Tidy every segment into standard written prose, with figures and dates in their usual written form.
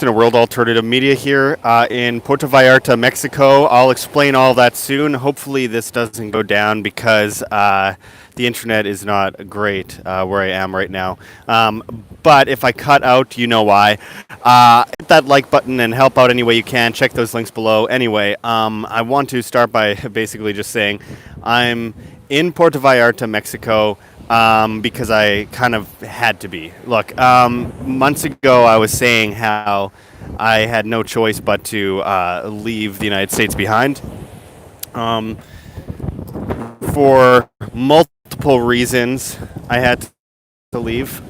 in a World Alternative Media here in Puerto Vallarta, Mexico. I'll explain all that soon. Hopefully this doesn't go down because the internet is not great where I am right now. But if I cut out, you know why. Hit that like button and help out any way you can. Check those links below. Anyway, I want to start by basically just saying I'm in Puerto Vallarta, Mexico, because I kind of had to be. Look, months ago I was saying how I had no choice but to leave the United States behind for multiple reasons. I had to leave.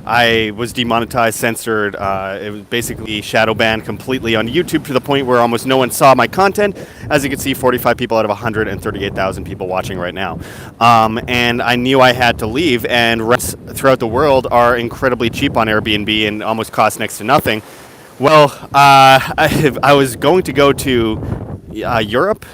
I was demonetized, censored. It was basically shadow banned completely on YouTube to the point where almost no one saw my content. As you can see, 45 people out of 138,000 people watching right now. And I knew I had to leave, and rents throughout the world are incredibly cheap on Airbnb and almost cost next to nothing. Well, I was going to go to Europe,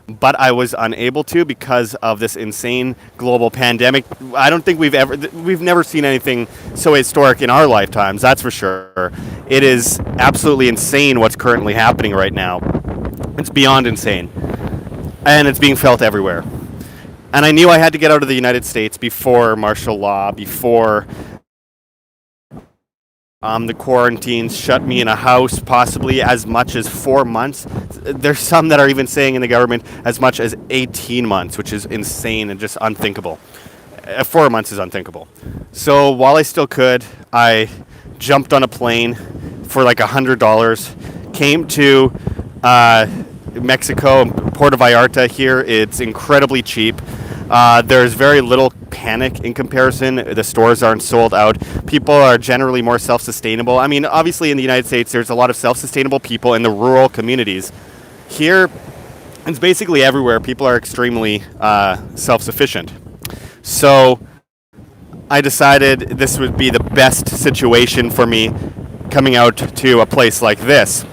but I was unable to because of this insane global pandemic. I don't think we've never seen anything so historic in our lifetimes, that's for sure. It is absolutely insane what's currently happening right now. It's beyond insane. And it's being felt everywhere. And I knew I had to get out of the United States before martial law, before the quarantines shut me in a house possibly as much as 4 months. There's some that are even saying in the government as much as 18 months, which is insane and just unthinkable. 4 months is unthinkable. So while I still could, I jumped on a plane for like $100, came to Mexico, Puerto Vallarta here. It's incredibly cheap. There's very little panic in comparison. The stores aren't sold out. People are generally more self-sustainable. I mean, obviously in the United States, there's a lot of self-sustainable people in the rural communities. Here, it's basically everywhere. People are extremely self-sufficient. So I decided this would be the best situation for me coming out to a place like this.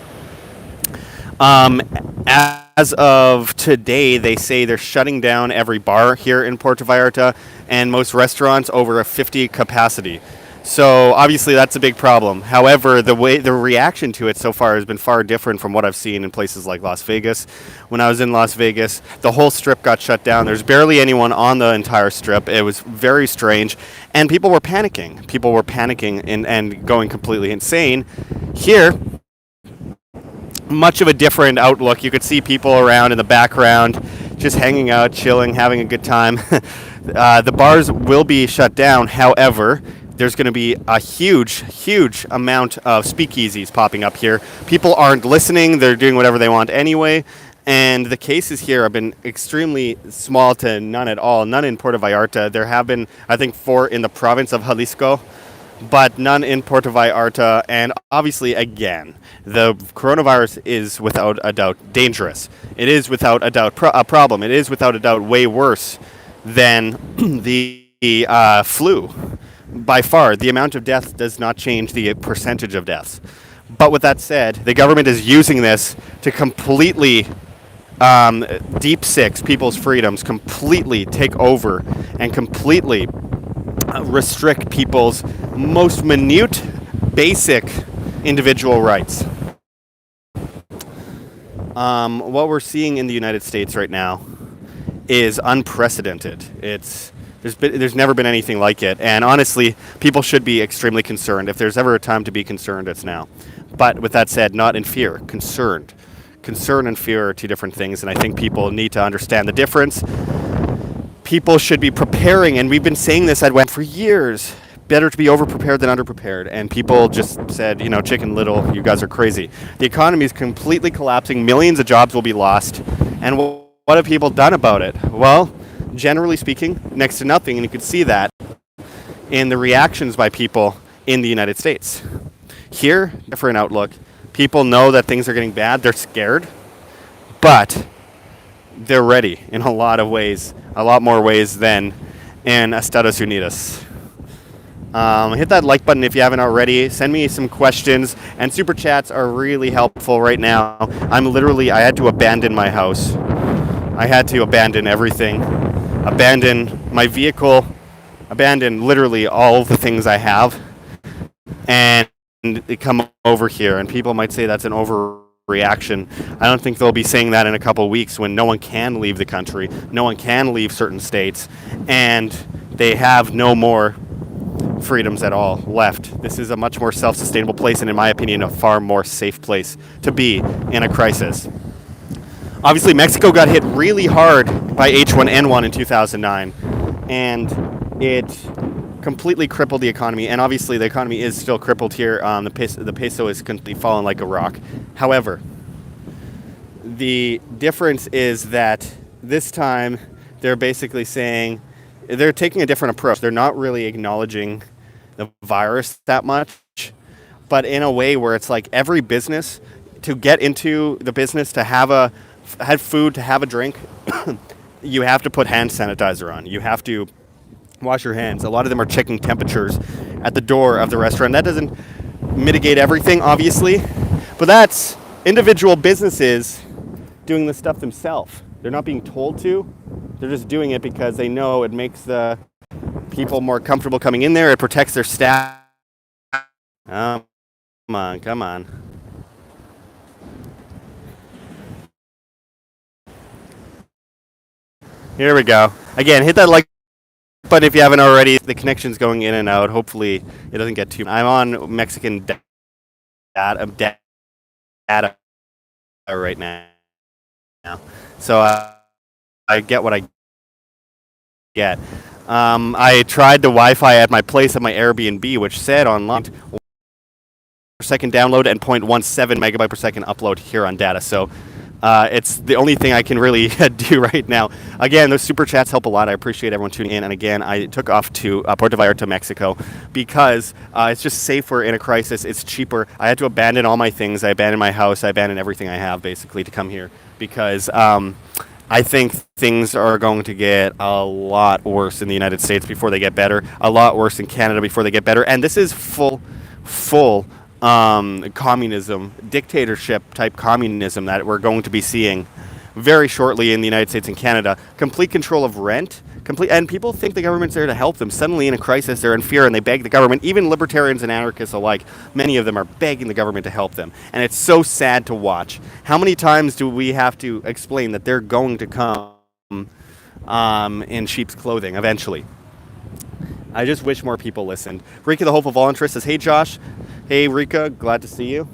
As of today, they say they're shutting down every bar here in Puerto Vallarta and most restaurants over a 50 capacity. So obviously that's a big problem. However, the reaction to it so far has been far different from what I've seen in places like Las Vegas. When I was in Las Vegas, the whole strip got shut down. There's barely anyone on the entire strip. It was very strange, and people were panicking. People were panicking and going completely insane. Here, much of a different outlook. You could see people around in the background just hanging out, chilling, having a good time. The bars will be shut down. However, there's going to be a huge amount of speakeasies popping up here. People aren't listening. They're doing whatever they want anyway. And the cases here have been extremely small to none at all. None in Puerto Vallarta. There have been, I think, 4 in the province of Jalisco, but none in Puerto Vallarta. And obviously, again, the coronavirus is without a doubt dangerous. It is without a doubt a problem. It is without a doubt way worse than the flu. By far, the amount of death does not change the percentage of deaths. But with that said, the government is using this to completely deep six people's freedoms, completely take over, and completely restrict people's most minute, basic individual rights. What we're seeing in the United States right now is unprecedented. There's never been anything like it, and honestly, people should be extremely concerned. If there's ever a time to be concerned, it's now. But with that said, not in fear, concerned. Concern and fear are two different things, and I think people need to understand the difference. People should be preparing, and we've been saying this at WEN for years. Better to be over-prepared than under-prepared. And people just said, Chicken Little, you guys are crazy. The economy is completely collapsing. Millions of jobs will be lost. And what have people done about it? Well, generally speaking, next to nothing. And you could see that in the reactions by people in the United States. Here, different outlook. People know that things are getting bad. They're scared. But they're ready in a lot of ways. A lot more ways than in Estados Unidos. Hit that like button if you haven't already. Send me some questions, and super chats are really helpful right now. I had to abandon my house. I had to abandon everything, abandon my vehicle, abandon literally all the things I have, and come over here, and people might say that's an overreaction. I don't think they'll be saying that in a couple of weeks when no one can leave the country, no one can leave certain states, and they have no more freedoms at all left. This is a much more self-sustainable place, and in my opinion, a far more safe place to be in a crisis. Obviously, Mexico got hit really hard by H1N1 in 2009, and it completely crippled the economy. And obviously, the economy is still crippled here. The peso is completely fallen like a rock. However, the difference is that this time they're basically saying they're taking a different approach. They're not really acknowledging the virus that much, but in a way where it's like every business, to get into the business, to have food, to have a drink, you have to put hand sanitizer on. You have to wash your hands. A lot of them are checking temperatures at the door of the restaurant. That doesn't mitigate everything, obviously, but that's individual businesses doing this stuff themselves. They're not being told to. They're just doing it because they know it makes the people more comfortable coming in there. It protects their staff. Come on. Here we go. Again, hit that like button if you haven't already. The connection's going in and out. Hopefully it doesn't get too... I'm on Mexican data right now. So I get what I get. I tried the Wi-Fi at my place at my Airbnb, which said online per second download and 0.17 megabyte per second upload here on data. So it's the only thing I can really do right now. Again, those super chats help a lot. I appreciate everyone tuning in. And again, I took off to Puerto Vallarta, Mexico, because it's just safer in a crisis. It's cheaper. I had to abandon all my things. I abandoned my house. I abandoned everything I have, basically, to come here because I think things are going to get a lot worse in the United States before they get better. A lot worse in Canada before they get better. And this is full communism, dictatorship type communism that we're going to be seeing very shortly in the United States and Canada. Complete control of rent, and people think the government's there to help them. Suddenly in a crisis, they're in fear and they beg the government. Even libertarians and anarchists alike, many of them are begging the government to help them. And it's so sad to watch. How many times do we have to explain that they're going to come in sheep's clothing eventually? I just wish more people listened. Rika, the hopeful volunteer, says, "Hey, Josh." Hey, Rika, glad to see you.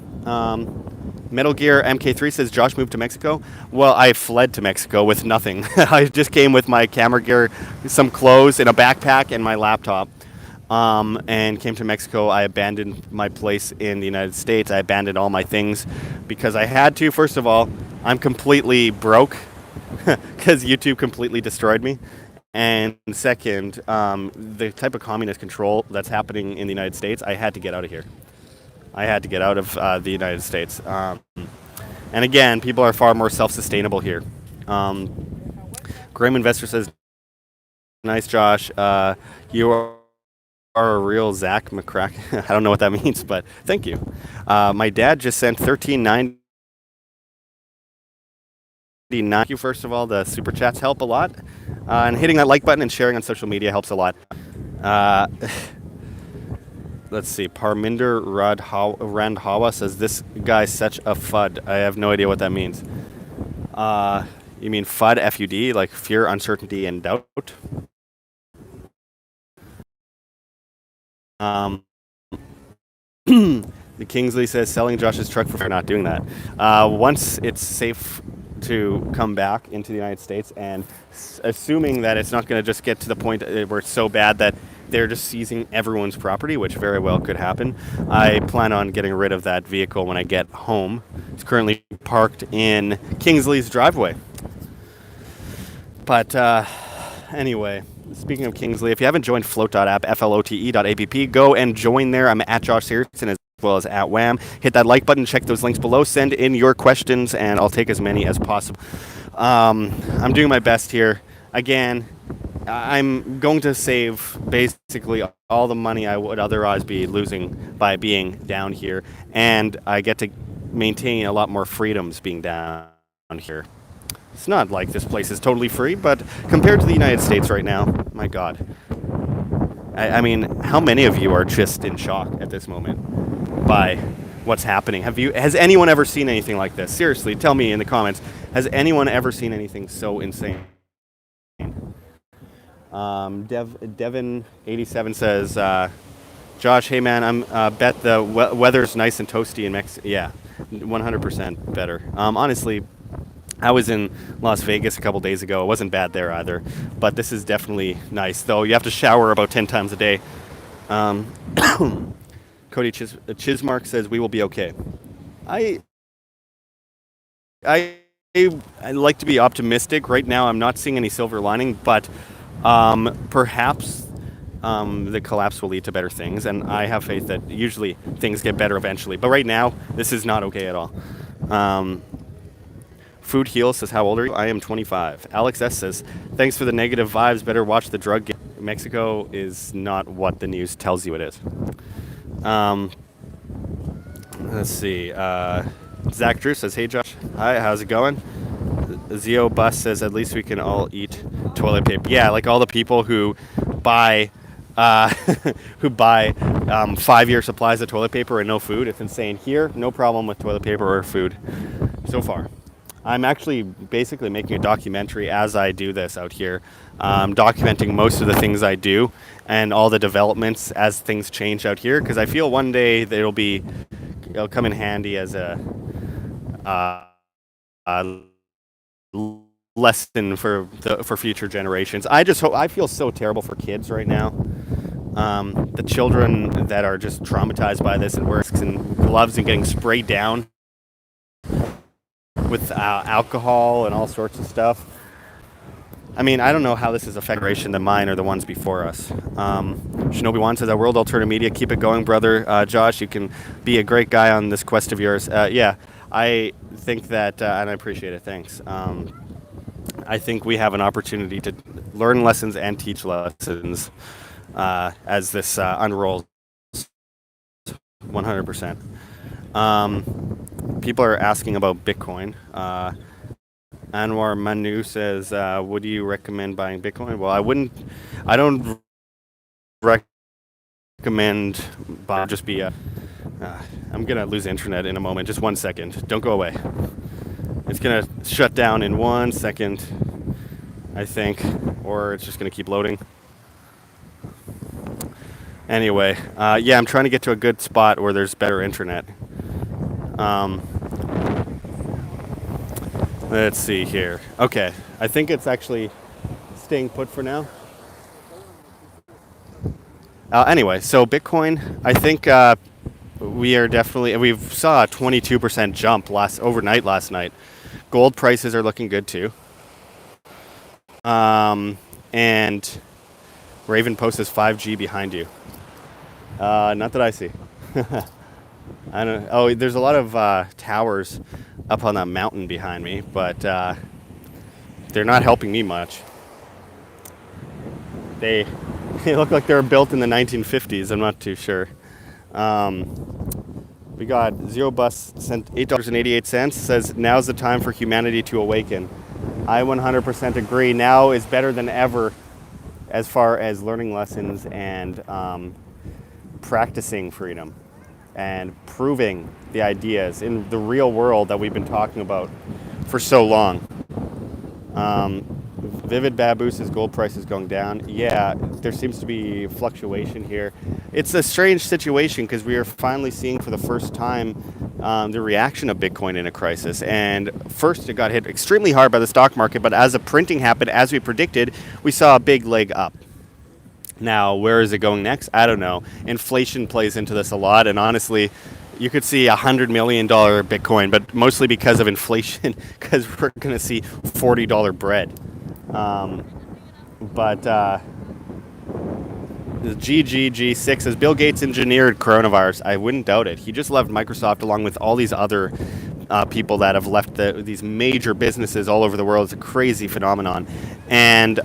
Metal Gear MK3 says, "Josh moved to Mexico." Well, I fled to Mexico with nothing. I just came with my camera gear, some clothes, and a backpack, and my laptop, and came to Mexico. I abandoned my place in the United States. I abandoned all my things because I had to. First of all, I'm completely broke because YouTube completely destroyed me. And second, the type of communist control that's happening in the United States, I had to get out of here. I had to get out of the United States. And again, people are far more self-sustainable here. Graham Investor says, "Nice, Josh. You are a real Zach McCrack." I don't know what that means, but thank you. My dad just sent $13.99. Thank you, first of all. The super chats help a lot. And hitting that like button and sharing on social media helps a lot. Let's see. Parminder Randhawa says, "This guy's such a FUD." I have no idea what that means. You mean FUD, F-U-D, like fear, uncertainty, and doubt? The Kingsley says, "Selling Josh's truck for not doing that." Once it's safe to come back into the United States, and assuming that it's not going to just get to the point where it's so bad that they're just seizing everyone's property, which very well could happen, I plan on getting rid of that vehicle when I get home. It's currently parked in Kingsley's driveway. But anyway, speaking of Kingsley, if you haven't joined float.app, flote.app, go and join there. I'm at Josh Sigurdson, as well as at Wham. Hit that like button, check those links below, send in your questions, and I'll take as many as possible. I'm doing my best here. Again, I'm going to save basically all the money I would otherwise be losing by being down here, and I get to maintain a lot more freedoms being down here. It's not like this place is totally free, but compared to the United States right now, my God. I mean, how many of you are just in shock at this moment? by what's happening. Has anyone ever seen anything like this? Seriously, tell me in the comments. Has anyone ever seen anything so insane? Devin87 says, Josh, hey man, I'm bet the weather's nice and toasty in Mexico. Yeah, 100% better. Honestly, I was in Las Vegas a couple days ago. It wasn't bad there either, but this is definitely nice. Though you have to shower about 10 times a day. Cody Chismark says we will be okay. I like to be optimistic. Right now, I'm not seeing any silver lining, but perhaps the collapse will lead to better things, and I have faith that usually things get better eventually. But right now, this is not okay at all. Food Heal says, how old are you? I am 25. Alex S says, thanks for the negative vibes. Better watch the drug game. Mexico is not what the news tells you it is. Let's see. Zach Drew says, hey Josh. Hi, how's it going? Zio Bus says, at least we can all eat toilet paper. Yeah, like all the people who buy 5-year supplies of toilet paper and no food. It's insane. Here, no problem with toilet paper or food so far. I'm actually basically making a documentary as I do this out here, documenting most of the things I do and all the developments as things change out here, because I feel one day that it'll come in handy as a lesson for future generations. I feel so terrible for kids right now. The children that are just traumatized by this and works and gloves and getting sprayed down with alcohol and all sorts of stuff. I mean, I don't know how this is affecting than mine or the ones before us. Shinobi One says, World Alternative Media, keep it going, brother. Josh, you can be a great guy on this quest of yours. Yeah, I think that, and I appreciate it, thanks. I think we have an opportunity to learn lessons and teach lessons as this unrolls 100%. People are asking about Bitcoin. Anwar Manu says, would you recommend buying Bitcoin? Well, I don't recommend buying, just be I'm going to lose internet in a moment. Just 1 second. Don't go away. It's going to shut down in 1 second, I think, or it's just going to keep loading. Anyway, yeah, I'm trying to get to a good spot where there's better internet. Let's see here. Okay, I think it's actually staying put for now. Anyway, so Bitcoin, I think we've saw a 22% jump overnight last night. Gold prices are looking good too. And Raven Post says 5G behind you. Not that I see. I don't. Oh, there's a lot of towers up on that mountain behind me, but they're not helping me much. They look like they were built in the 1950s. I'm not too sure. We got Zero Bus sent $8.88. Says now's the time for humanity to awaken. I 100% agree. Now is better than ever, as far as learning lessons and practicing freedom and proving the ideas in the real world that we've been talking about for so long. Vivid Babu says gold price is going down. Yeah, there seems to be fluctuation here. It's a strange situation because we are finally seeing for the first time the reaction of Bitcoin in a crisis. And first it got hit extremely hard by the stock market, but as the printing happened, as we predicted, we saw a big leg up. Now, where is it going next? I don't know. Inflation plays into this a lot, and honestly, you could see $100 million Bitcoin, but mostly because of inflation, because we're going to see $40 bread. But the GGG6 says, Bill Gates engineered coronavirus. I wouldn't doubt it. He just left Microsoft along with all these other people that have left these major businesses all over the world. It's a crazy phenomenon. And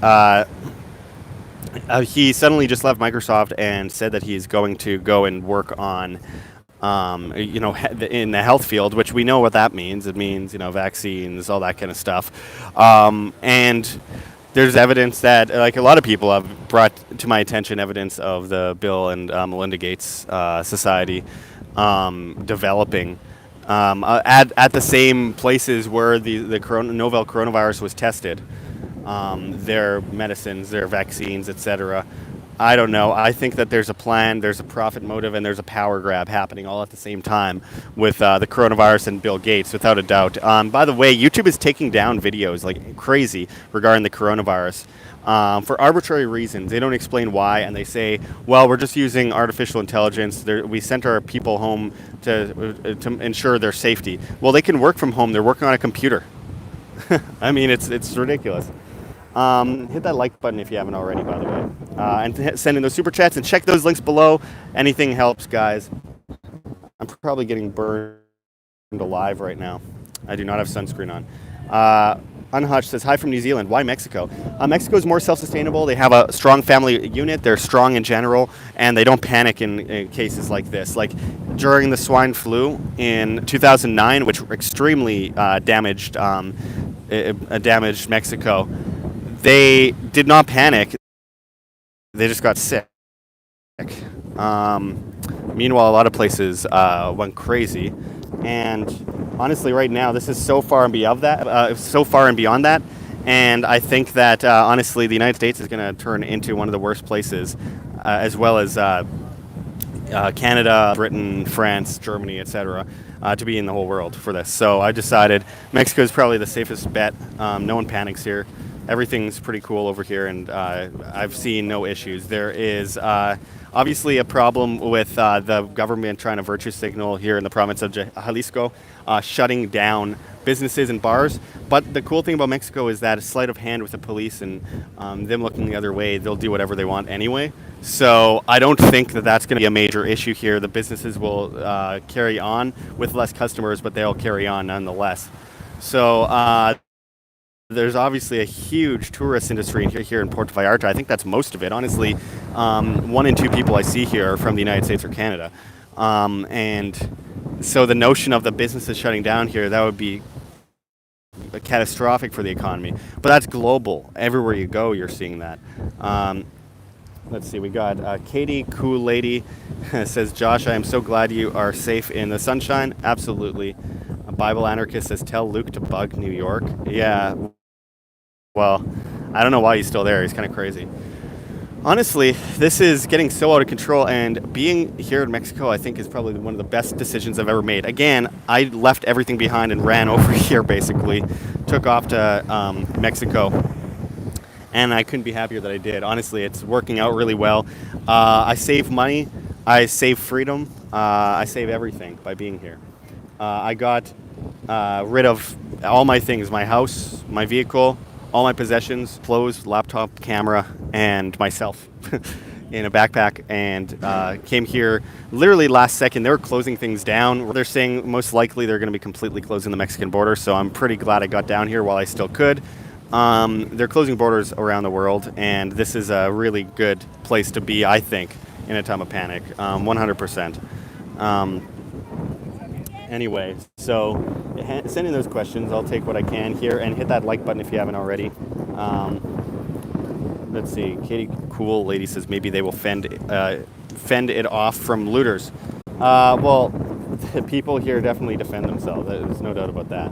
he suddenly just left Microsoft and said that he's going to go and work on, in the health field, which we know what that means. It means, vaccines, all that kind of stuff. And there's evidence that, like a lot of people have brought to my attention evidence of the Bill and Melinda Gates Society developing at the same places where the novel coronavirus was tested. Their medicines, their vaccines, etc. I don't know. I think that there's a plan, there's a profit motive, and there's a power grab happening all at the same time with the coronavirus and Bill Gates, without a doubt. By the way, YouTube is taking down videos like crazy regarding the coronavirus. For arbitrary reasons. They don't explain why, and they say, well, we're just using artificial intelligence. We sent our people home to ensure their safety. Well, they can work from home. They're working on a computer. I mean, it's ridiculous. Hit that like button if you haven't already, by the way. And send in those super chats and check those links below. Anything helps, guys. I'm probably getting burned alive right now. I do not have sunscreen on. Unhutch says, hi from New Zealand. Why Mexico? Mexico is more self-sustainable. They have a strong family unit. They're strong in general, and they don't panic in cases like this. Like during the swine flu in 2009, which extremely damaged Mexico, they did not panic. They just got sick. Meanwhile, a lot of places went crazy. And honestly, right now, this is so far and beyond that. And I think that honestly, the United States is going to turn into one of the worst places, as well as Canada, Britain, France, Germany, etc., to be in the whole world for this. So I decided Mexico is probably the safest bet. No one panics here. Everything's pretty cool over here, and I've seen no issues. There is obviously a problem with the government trying to virtue signal here in the province of Jalisco, shutting down businesses and bars. But the cool thing about Mexico is that a sleight of hand with the police and them looking the other way, they'll do whatever they want anyway. So I don't think that that's going to be a major issue here. The businesses will carry on with less customers, but they'll carry on nonetheless. So there's obviously a huge tourist industry here in Puerto Vallarta. I think that's most of it. Honestly, 1 in 2 people I see here are from the United States or Canada. And so the notion of the businesses shutting down here, that would be catastrophic for the economy. But that's global. Everywhere you go, you're seeing that. Let's see, we got Katie, cool lady, says, Josh, I am so glad you are safe in the sunshine. Absolutely. A Bible anarchist says, tell Luke to bug New York. Yeah, well, I don't know why he's still there. He's kind of crazy. Honestly, this is getting so out of control, and being here in Mexico, I think, is probably one of the best decisions I've ever made. Again, I left everything behind and ran over here, basically. Took off to Mexico, and I couldn't be happier that I did. Honestly, it's working out really well. I save money. I save freedom. I save everything by being here. I got rid of all my things, my house, my vehicle, all my possessions, clothes, laptop, camera, and myself in a backpack, and came here literally last second. They were closing things down. They're saying most likely they're going to be completely closing the Mexican border, so I'm pretty glad I got down here while I still could. They're closing borders around the world, and this is a really good place to be, I think, in a time of panic, 100%. Anyway, so send in those questions. I'll take what I can here, and hit that like button if you haven't already. Let's see. Katie Cool Lady says maybe they will fend it off from looters. Well, the people here definitely defend themselves. There's no doubt about that.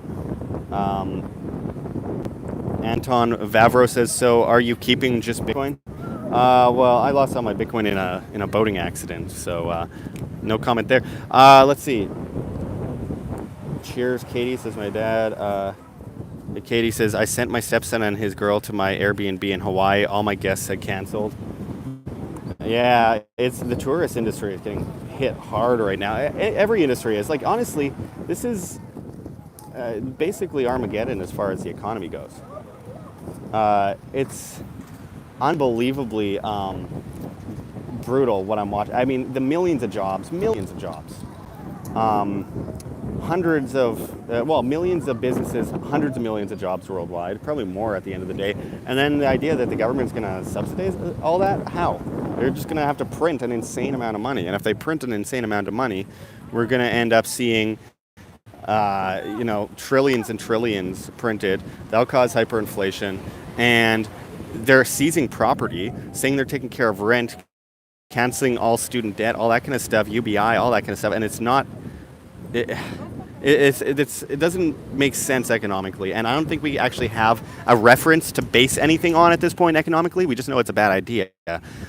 Anton Vavro says, so are you keeping just Bitcoin? Well, I lost all my Bitcoin in a boating accident, so no comment there. Let's see. Cheers, Katie, says my dad. Katie says, I sent my stepson and his girl to my Airbnb in Hawaii. All my guests had canceled. Yeah, it's the tourist industry is getting hit hard right now. Every industry is. Like, honestly, this is basically Armageddon as far as the economy goes. It's unbelievably brutal what I'm watching. I mean, the millions of jobs. Hundreds of, millions of businesses, hundreds of millions of jobs worldwide, probably more at the end of the day. And then the idea that the government's going to subsidize all that, how? They're just going to have to print an insane amount of money. And if they print an insane amount of money, we're going to end up seeing, trillions and trillions printed. That'll cause hyperinflation. And they're seizing property, saying they're taking care of rent, canceling all student debt, all that kind of stuff, UBI, all that kind of stuff, and it's not. It, it doesn't make sense economically, and I don't think we actually have a reference to base anything on at this point economically. We just know it's a bad idea.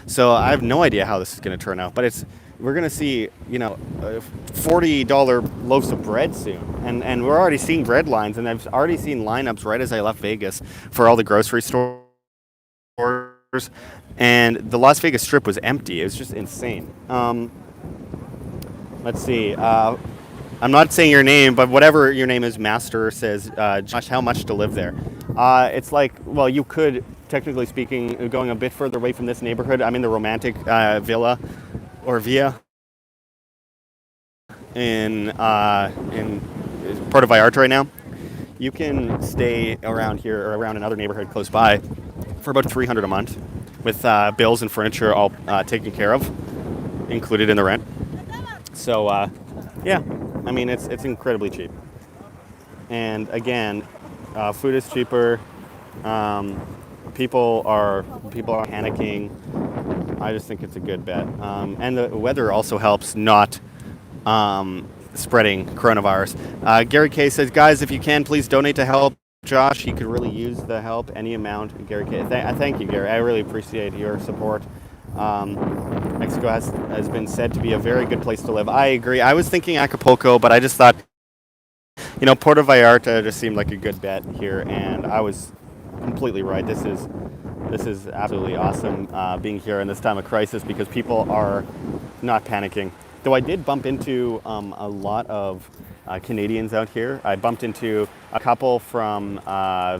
So I have no idea how this is going to turn out, but we're going to see, $40 loaves of bread soon, and we're already seeing bread lines, and I've already seen lineups right as I left Vegas for all the grocery stores, and the Las Vegas Strip was empty. It was just insane. Let's see. I'm not saying your name, but whatever your name is, Master says, Josh, how much to live there? It's like, well, you could, technically speaking, going a bit further away from this neighborhood. I'm in the romantic villa or villa in Puerto Vallarta right now. You can stay around here or around another neighborhood close by for about $300 a month with bills and furniture all taken care of, included in the rent. So, yeah. I mean, it's incredibly cheap, and again, food is cheaper. People are panicking. I just think it's a good bet, and the weather also helps not spreading coronavirus. Gary K says, guys, if you can, please donate to help Josh. He could really use the help, any amount. Gary K, thank you, Gary. I really appreciate your support. Mexico has been said to be a very good place to live. I agree. I was thinking Acapulco, but I just thought, Puerto Vallarta just seemed like a good bet here, and I was completely right. This is absolutely awesome being here in this time of crisis because people are not panicking. Though I did bump into a lot of Canadians out here. I bumped into a couple from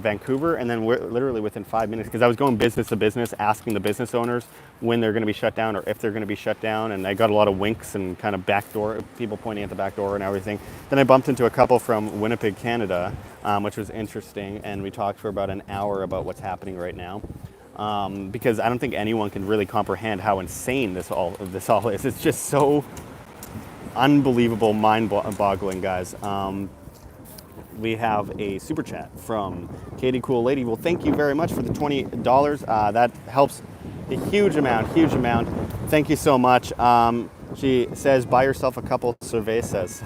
Vancouver, and then literally within 5 minutes, because I was going business to business, asking the business owners when they're going to be shut down or if they're going to be shut down, and I got a lot of winks and kind of backdoor, people pointing at the back door and everything. Then I bumped into a couple from Winnipeg, Canada, which was interesting, and we talked for about an hour about what's happening right now. Because I don't think anyone can really comprehend how insane this all is. It's just so unbelievable, mind-boggling, guys. We have a super chat from Katie Cool Lady. Well, thank you very much for the $20. That helps a huge amount. Thank you so much. She says, buy yourself a couple cervezas.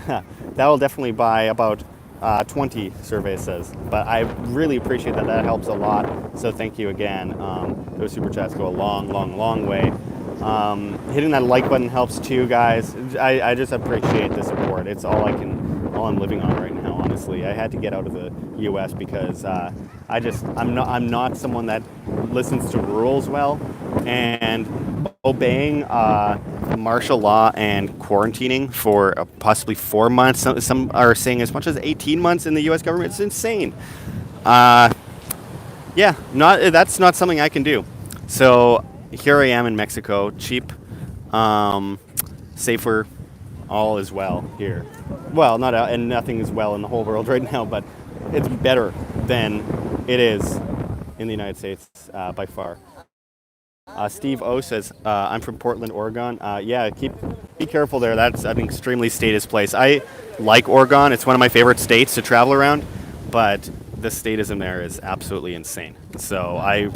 That will definitely buy about 20 cervezas, but I really appreciate that. That helps a lot. So thank you again. Those super chats go a long way. Hitting that like button helps too, guys. I just appreciate the support. It's all I'm living on right now, honestly. I had to get out of the US because I'm not someone that listens to rules well, and obeying martial law and quarantining for possibly 4 months. Some are saying as much as 18 months in the US government. It's insane. That's not something I can do. So here I am in Mexico, cheap, safer, all is well here. Well, and nothing is well in the whole world right now, but it's better than it is in the United States by far. Steve O says, I'm from Portland, Oregon. Be careful there. That's an extremely statist place. I like Oregon. It's one of my favorite states to travel around, but the statism there is absolutely insane. So I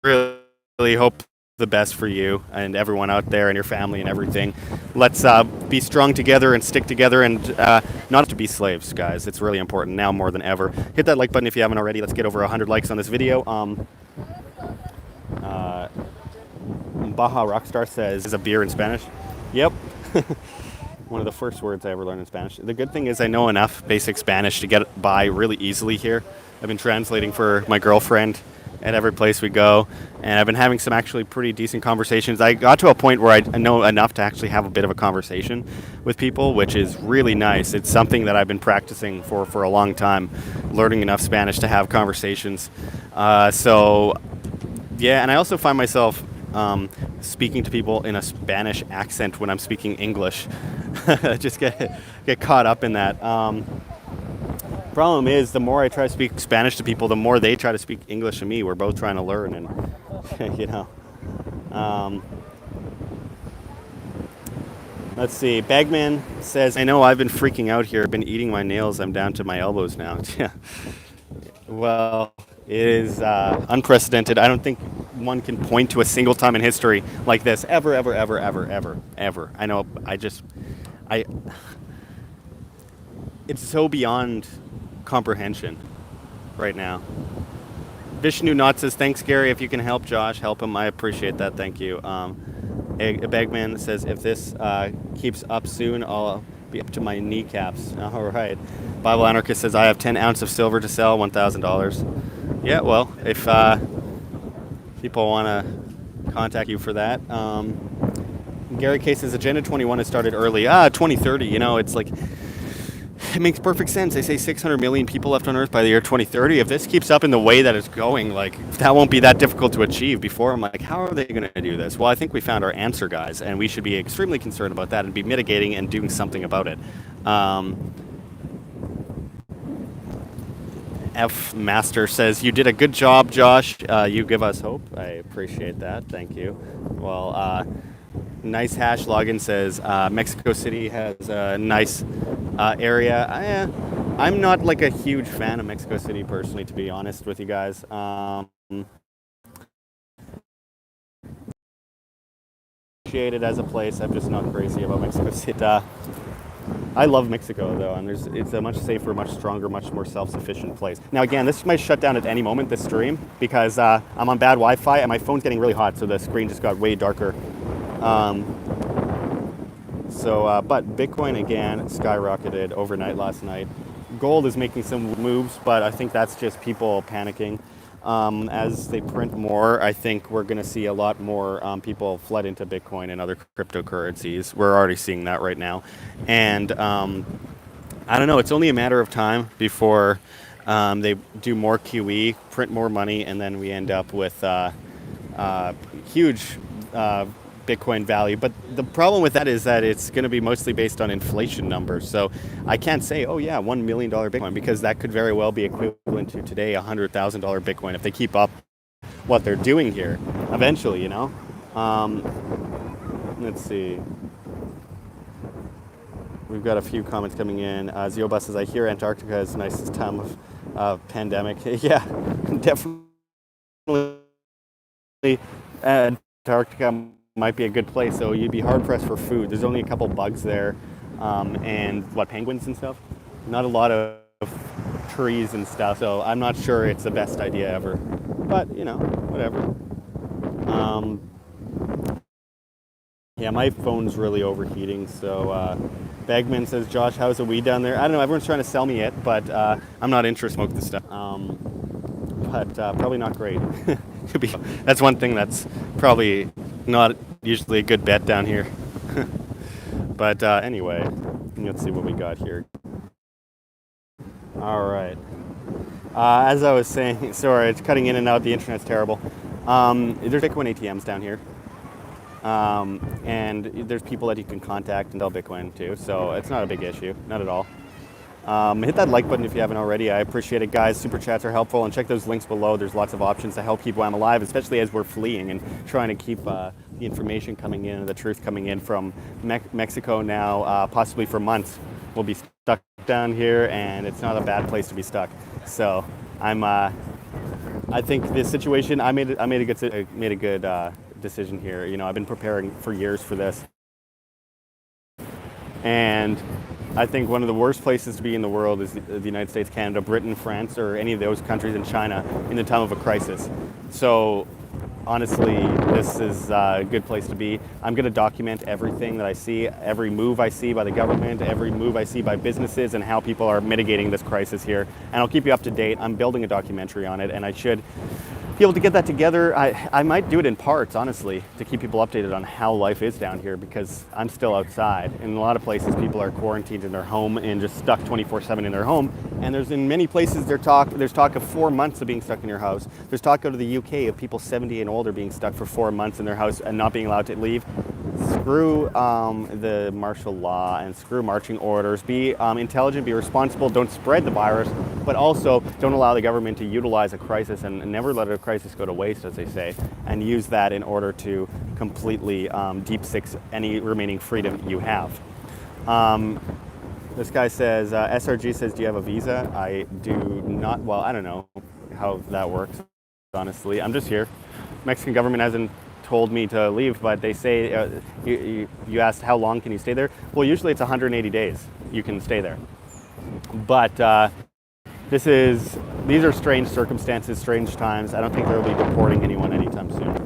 really hope the best for you and everyone out there and your family and everything. Let's be strong together and stick together and not to be slaves, guys. It's really important now more than ever. Hit that like button if you haven't already. Let's get over 100 likes on this video. Baja Rockstar says, is a beer in Spanish? Yep. One of the first words I ever learned in Spanish. The good thing is I know enough basic Spanish to get by really easily here. I've been translating for my girlfriend at every place we go, and I've been having some actually pretty decent conversations. I got to a point where I know enough to actually have a bit of a conversation with people, which is really nice. It's something that I've been practicing for a long time, learning enough Spanish to have conversations. And I also find myself speaking to people in a Spanish accent when I'm speaking English. Just get caught up in that. Problem is, the more I try to speak Spanish to people, the more they try to speak English to me. We're both trying to learn, and let's see. Bagman says, I know I've been freaking out here. I've been eating my nails. I'm down to my elbows now. Yeah. Well, it is unprecedented. I don't think one can point to a single time in history like this ever. I know. I. It's so beyond comprehension right now. Vishnu Knott says, thanks, Gary. If you can help Josh, help him. I appreciate that. Thank you. Bagman says, if this keeps up soon, I'll be up to my kneecaps. All right. Bible Anarchist says, I have 10 ounces of silver to sell, $1,000. Yeah, well, if people want to contact you for that. Gary K says, Agenda 21 has started early. 2030, you know, it's like, it makes perfect sense. They say 600 million people left on Earth by the year 2030. If this keeps up in the way that it's going, like, that won't be that difficult to achieve. Before, I'm like, how are they going to do this? Well, I think we found our answer, guys, and we should be extremely concerned about that and be mitigating and doing something about it. F Master says, you did a good job, Josh. You give us hope. I appreciate that. Thank you. Well, Nice Hash Login says, Mexico City has a nice area. I'm not like a huge fan of Mexico City personally, to be honest with you guys. Appreciate it as a place. I'm just not crazy about Mexico City. I love Mexico though, and it's a much safer, much stronger, much more self-sufficient place. Now again, this might shut down at any moment, this stream, because I'm on bad Wi-Fi and my phone's getting really hot, so the screen just got way darker. But Bitcoin again skyrocketed overnight last night. Gold is making some moves, but I think that's just people panicking. As they print more, I think we're going to see a lot more people flood into Bitcoin and other cryptocurrencies. We're already seeing that right now. And I don't know, it's only a matter of time before they do more QE, print more money, and then we end up with huge Bitcoin value. But the problem with that is that it's going to be mostly based on inflation numbers. So I can't say, oh yeah, $1 million Bitcoin, because that could very well be equivalent to today $100,000 Bitcoin if they keep up what they're doing here eventually, you know. Let's see. We've got a few comments coming in. Ziobus says, I hear Antarctica is the nicest time of pandemic. Yeah, definitely. Antarctica might be a good place, so you'd be hard pressed for food. There's only a couple bugs there, and penguins and stuff. Not a lot of trees and stuff, so I'm not sure it's the best idea ever. But you know, whatever. Yeah, my phone's really overheating. So Bagman says, Josh, how's the weed down there? I don't know. Everyone's trying to sell me it, but I'm not interested in smoking this stuff. But probably not great. That's one thing that's probably not usually a good bet down here. But anyway, let's see what we got here. All right. As I was saying, sorry, it's cutting in and out. The internet's terrible. There's Bitcoin ATMs down here. And there's people that you can contact and sell Bitcoin to. So it's not a big issue. Not at all. Hit that like button if you haven't already. I appreciate it, guys. Super chats are helpful, and check those links below. There's lots of options to help keep WAM alive, especially as we're fleeing and trying to keep the information coming in and the truth coming in from Mexico now, possibly for months. We'll be stuck down here, and it's not a bad place to be stuck. So I think this situation, I made a good decision here. You know, I've been preparing for years for this, and I think one of the worst places to be in the world is the United States, Canada, Britain, France, or any of those countries in China in the time of a crisis. So honestly, this is a good place to be. I'm going to document everything that I see, every move I see by the government, every move I see by businesses, and how people are mitigating this crisis here. And I'll keep you up to date. I'm building a documentary on it, and I should be able to get that together. I might do it in parts, honestly, to keep people updated on how life is down here, because I'm still outside. In a lot of places, people are quarantined in their home and just stuck 24/7 in their home. And there's in many places there's talk of 4 months of being stuck in your house. There's talk out of the UK of people 70 and older being stuck for 4 months in their house and not being allowed to leave. Screw the martial law and screw marching orders. Be intelligent, be responsible, don't spread the virus, but also don't allow the government to utilize a crisis and never let a crisis go to waste, as they say, and use that in order to completely deep six any remaining freedom you have. This guy says, SRG says, do you have a visa? I do not. Well, I don't know how that works, honestly. I'm just here. Mexican government hasn't told me to leave, but they say, you asked how long can you stay there? Well, usually it's 180 days you can stay there. But these are strange circumstances, strange times. I don't think they'll be deporting anyone anytime soon.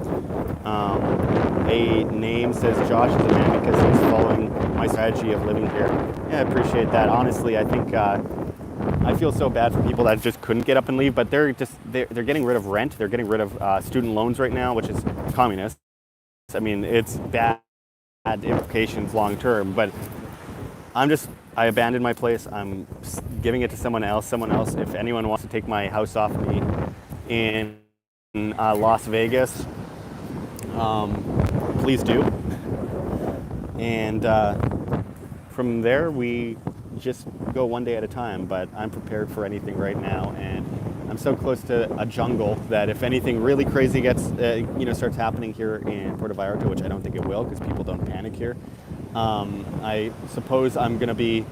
A name says Josh is a man because he's following my strategy of living here. Yeah, I appreciate that. Honestly, I think I feel so bad for people that just couldn't get up and leave, but they're getting rid of rent. They're getting rid of student loans right now, which is communist. I mean, it's bad implications long term, but I abandoned my place. I'm giving it to someone else. If anyone wants to take my house off me in Las Vegas, please do. And from there, we just go one day at a time. But I'm prepared for anything right now, and I'm so close to a jungle that if anything really crazy gets, starts happening here in Puerto Vallarta, which I don't think it will, because people don't panic here. I suppose I'm going to be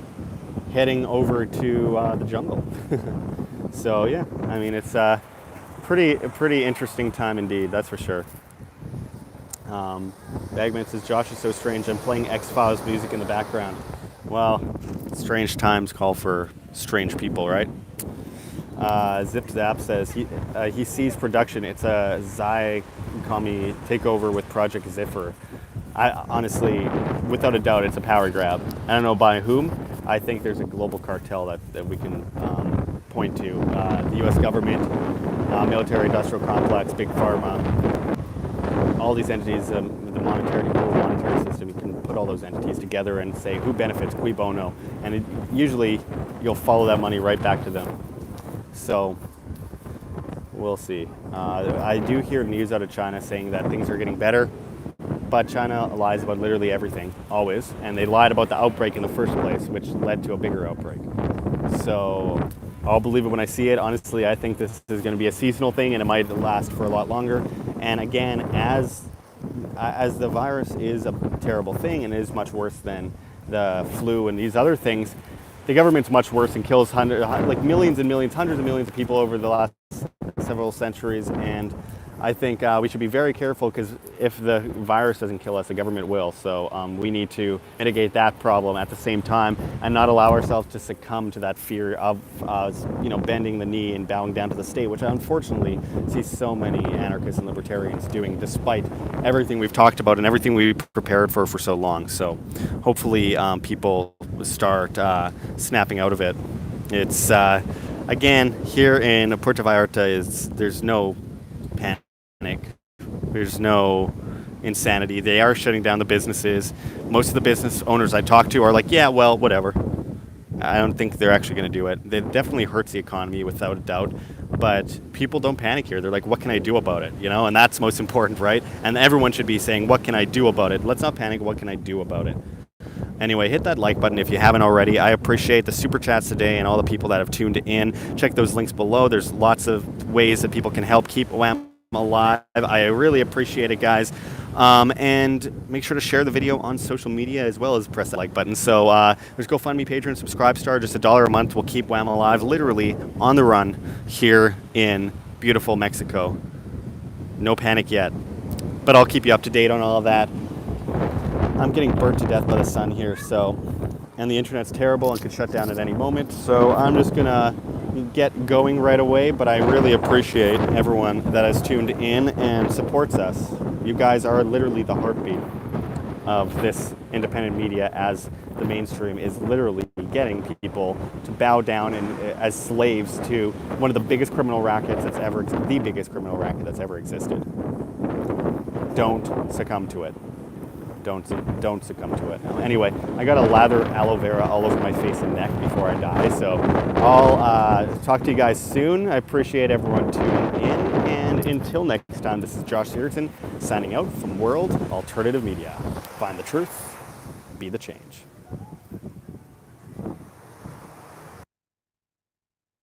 heading over to the jungle. So yeah, I mean, it's a pretty interesting time indeed, that's for sure. Bagman says, Josh is so strange. I'm playing X-Files music in the background. Well, strange times call for strange people, right? Zip Zap says he sees production. It's a Zycomi takeover with Project Ziffer. I honestly, without a doubt, it's a power grab. I don't know by whom. I think there's a global cartel that we can point to. The U.S. government, military-industrial complex, big pharma, all these entities, the global monetary system. You can put all those entities together and say who benefits, cui bono, and usually you'll follow that money right back to them. So we'll see. I do hear news out of China saying that things are getting better. But China lies about literally everything, always. And they lied about the outbreak in the first place, which led to a bigger outbreak. So I'll believe it when I see it. Honestly, I think this is going to be a seasonal thing, and it might last for a lot longer. And again, as the virus is a terrible thing and is much worse than the flu and these other things, the government's much worse and kills millions and millions, hundreds of millions of people over the last several centuries. And I think we should be very careful, because if the virus doesn't kill us, the government will. So we need to mitigate that problem at the same time and not allow ourselves to succumb to that fear of bending the knee and bowing down to the state, which I unfortunately see so many anarchists and libertarians doing, despite everything we've talked about and everything we prepared for so long. So hopefully people start snapping out of it. It's, again, here in Puerto Vallarta, there's no panic. There's no insanity. They are shutting down the businesses. Most of the business owners I talk to are like, yeah, well, whatever. I don't think they're actually going to do it. It definitely hurts the economy without a doubt, but people don't panic here. They're like, what can I do about it? And that's most important, right? And everyone should be saying, what can I do about it? Let's not panic. What can I do about it? Anyway, hit that like button if you haven't already. I appreciate the super chats today and all the people that have tuned in. Check those links below. There's lots of ways that people can help keep WAM alive. I really appreciate it, guys. And make sure to share the video on social media as well as press that like button. So there's GoFundMe, Patreon, Subscribe Star. Just $1 a month will keep WAM alive, literally on the run here in beautiful Mexico. No panic yet, but I'll keep you up to date on all of that. I'm getting burnt to death by the sun here, and the internet's terrible and could shut down at any moment. So I'm just gonna get going right away, but I really appreciate everyone that has tuned in and supports us. You guys are literally the heartbeat of this independent media, as the mainstream is literally getting people to bow down as slaves to one of the biggest criminal rackets that's ever existed. Don't succumb to it. Don't succumb to it. Anyway, I got to lather aloe vera all over my face and neck before I die. So I'll talk to you guys soon. I appreciate everyone tuning in. And until next time, this is Josh Sigurdson signing out from World Alternative Media. Find the truth, be the change.